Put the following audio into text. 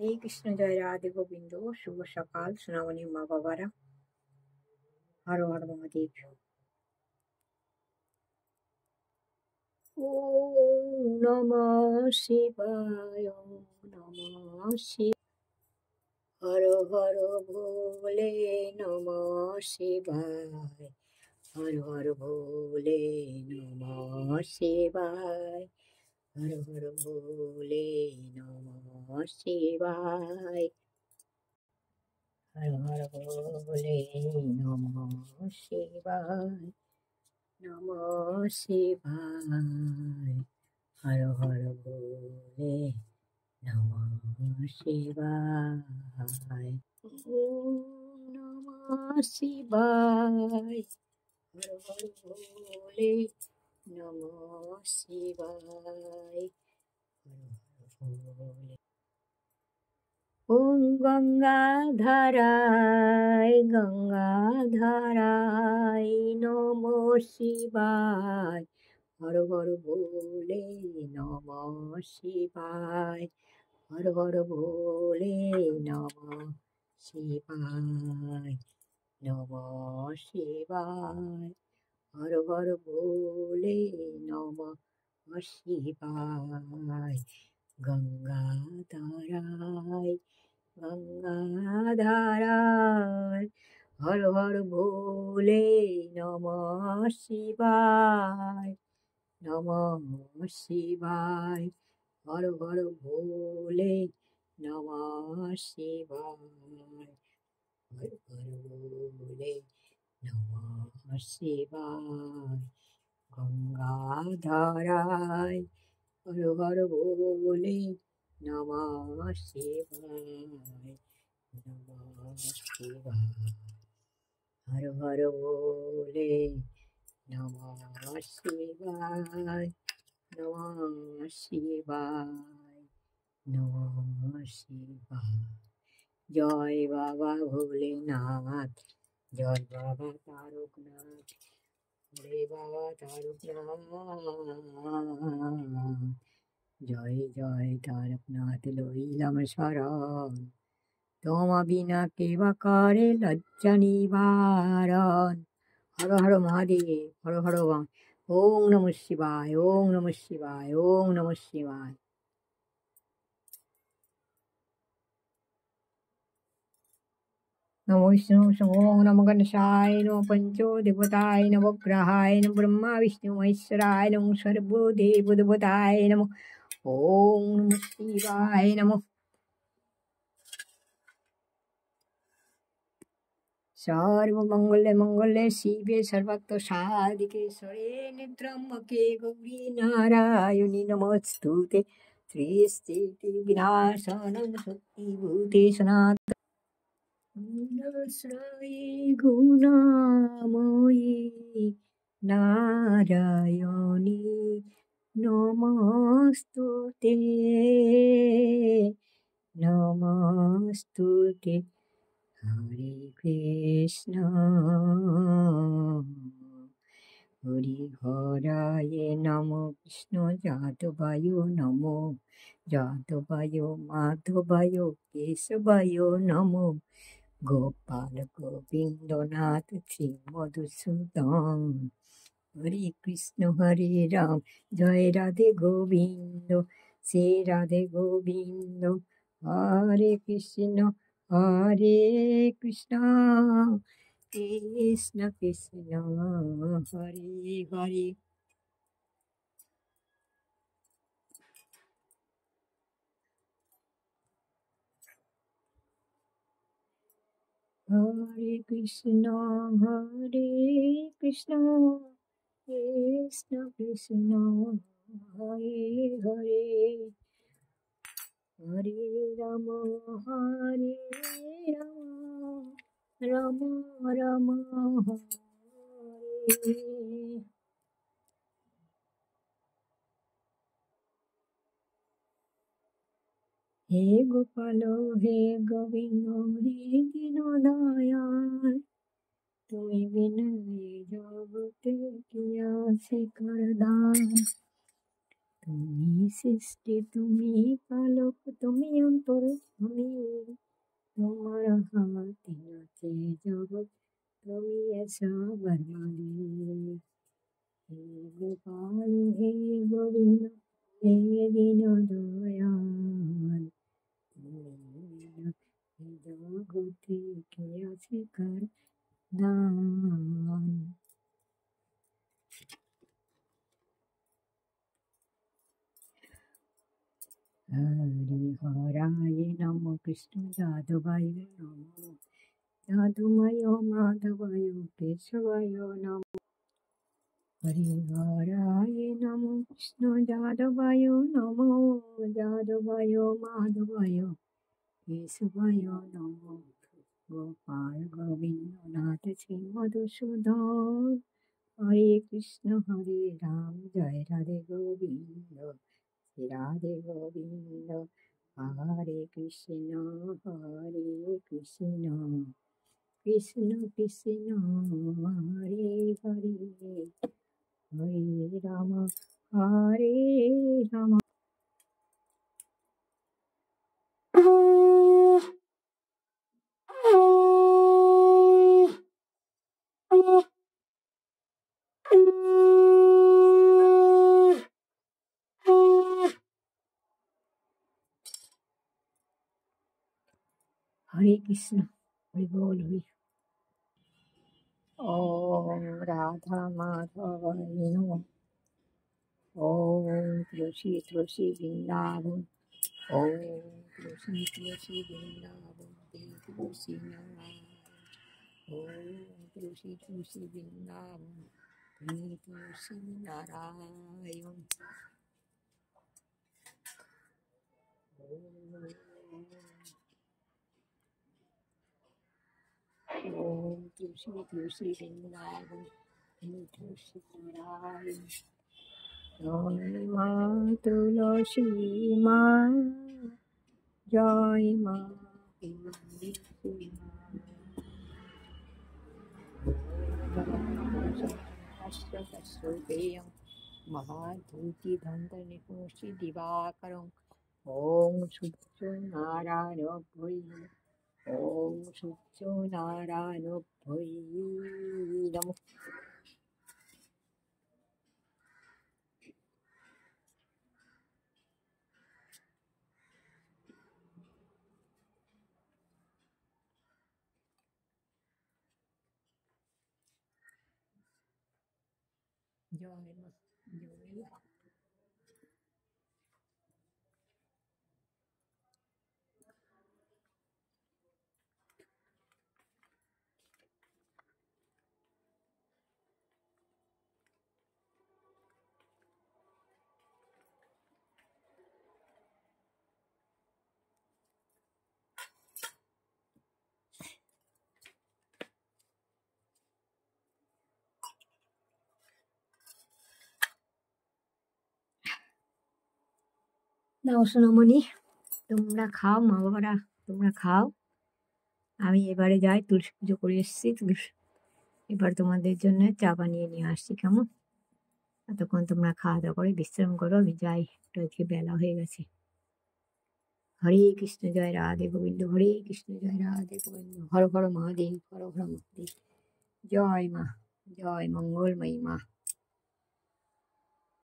এই কৃষ্ণ জয় রাধে গোবিন্দ। শুভ সকাল সোনামণি মা বাবারা। হর হর মহাদেব। ওম নমঃ শিবায়, ওম নমঃ শিবায়। হর হর ভোলে নমঃ শিবায়, হর হর ভোলে নমঃ শিবায়, হর হর ভোলে নমঃ শিবায়, হর হর ভোলে নমঃ শিবায়, নমঃ শিবায়, হর হর ভোলে নমঃ শিবায়। ওম নমঃ শিবায়, হর হর ভোলে নমঃ শিবায়, হর হর ভোলে। ওম গঙ্গাধারায় নমঃ শিবায়, হর হর ভোলে নমঃ শিবায়, হর হর ভোলে নমঃ শিবায়, নমঃ শিবায়, হর হর ভোলে নমঃ শিবায়। গঙ্গাধারায় হর হর ভোলে নমঃ শিবায়, নমঃ শিবায়, হর হর ভোলে নমঃ শিবায়, হর হর ভোলে নমঃ শিবায়। গঙ্গাধারায় হর হর ভোলে নমঃ শিবায়, নমঃ শিবায়, হর হর ভোলে নমঃ শিবায়, নমঃ শিবায়, নমঃ শিবায়। জয় বাবা ভোলেনাথ, জয় বাবা তারকনাথ, জয় বাবা তারকনাথ, জয় জয় তারকনাথ লইলাম শরণ, তোমা বিনা কেবা করে লজ্জা নিবারণ। হর হর মহাদেব, হর হর ওম নমঃ শিবায়, ওম নমঃ শিবায়, ওম নমঃ শিবায়। নমো বিষ্ণু নমো নমো গণেশায় নমো পঞ্চদেবতায় নমো গ্রহায় নমো ব্রহ্মা বিষ্ণু মহেশ্বরায় নমো সর্বদেবদেবতায় নমো। ওম নমঃ শিবায় নমঃ। সর্বমঙ্গলে মঙ্গলে শিবে সর্বাত্ম সাধিকে শরণ্যে ত্র্যম্বকে গৌরী নারায়ণী নমস্তুতে। ত্রিস্থিতি বিনাশানং শক্তিভূতে সনাতন গুণাশ্রয়ে গুণাময়ী নারায়ণী নমস্তুতে, নমস্তুতে। হরে কৃষ্ণ হরি হরায় নমো কৃষ্ণ যাদবায় নমো, যাদবায় মাধবায় কেশবায় নমো, গোপাল গোবিন্দনাথ শ্রী মধুসূদন। হরে কৃষ্ণ হরে রাম জয় রাধে গোবিন্দ, শ্রী রাধে গোবিন্দ। হরে কৃষ্ণ হরে কৃষ্ণ, কৃষ্ণ কৃষ্ণ হরে হরে। হরে কৃষ্ণ কৃষ্ণ কৃষ্ণ হরে হরে, হরে রাম হরে রাম, রাম রাম হরে। হে গোপাল হে গোবিন্দ হে দীনদয়াল, তুমি বিনা এই জগতে কি আছে করদান। তুমি সৃষ্টি, তুমি পালক, তুমি অন্তর, আমি তোমার হাতে নাচে জগৎ, তুমি সবার মালিক। হে গোপাল, হে গোবিন্দ, হে দীন দয়াল, তুমি জগতে কে আছে কার দান। হরিহরায় নম, কৃষ্ণ যাদবায় নম, যাদুময় মাধবায় কেশবায় নম। হরিহরায় নম, কৃষ্ণ যাদবায় নম, যাদবায় মাধবায় কেশবায় নম। গোপাল গোবিন্দ নাথ শ্রী মধুসূদন, হরে কৃষ্ণ হরে রাম, জয় রাধে গোবিন্দ, শ্রী রাধে গোবিন্দ। হরে কৃষ্ণ কৃষ্ণ কৃষ্ণ হরে হরে, হরে রাম হরে রাম। হরে কৃষ্ণ, হরি বল হরি। ওম রাধা মাধবায় নমঃ। ওম তুলসী তুলসী বৃন্দাবন, ওম তুলসী তুলসী বৃন্দাবন, তুলসী নারায়ণ। ওম তুলসী তুলসী বৃন্দাবন, তুলসী নারায়ণ। ওম তুলসী তুলসী বৃন্দাবন, তুলসী নারায়ণ। জয় মা তুলসী মা, জয় মা তুলসী মা। মহাধূতি ধন্তনিপুষি দিবাকরং, ওম সূর্য নারায়ণ ভৈ, ওম সূর্য নারায়ণ ভৈ নমঃ। জয় মা, জয় মা। নাও সোনামণি, তোমরা খাও, মা বাবারা তোমরা খাও। আমি এবারে যাই, তুলসী পুজো করে এসেছি, এবার তোমাদের জন্য চা বানিয়ে নিয়ে আসছি, কেমন? এতক্ষণ তোমরা খাওয়া দাওয়া করে বিশ্রাম করো, আমি যাই, একটু আজকে বেলা হয়ে গেছে। হরে কৃষ্ণ, জয় রাধে গোবিন্দ, হরে কৃষ্ণ, জয় রাধে গোবিন্দ, হর হর মহাদেব, হর হর মহাদেব। জয় মা, জয় মঙ্গলময়ী মা।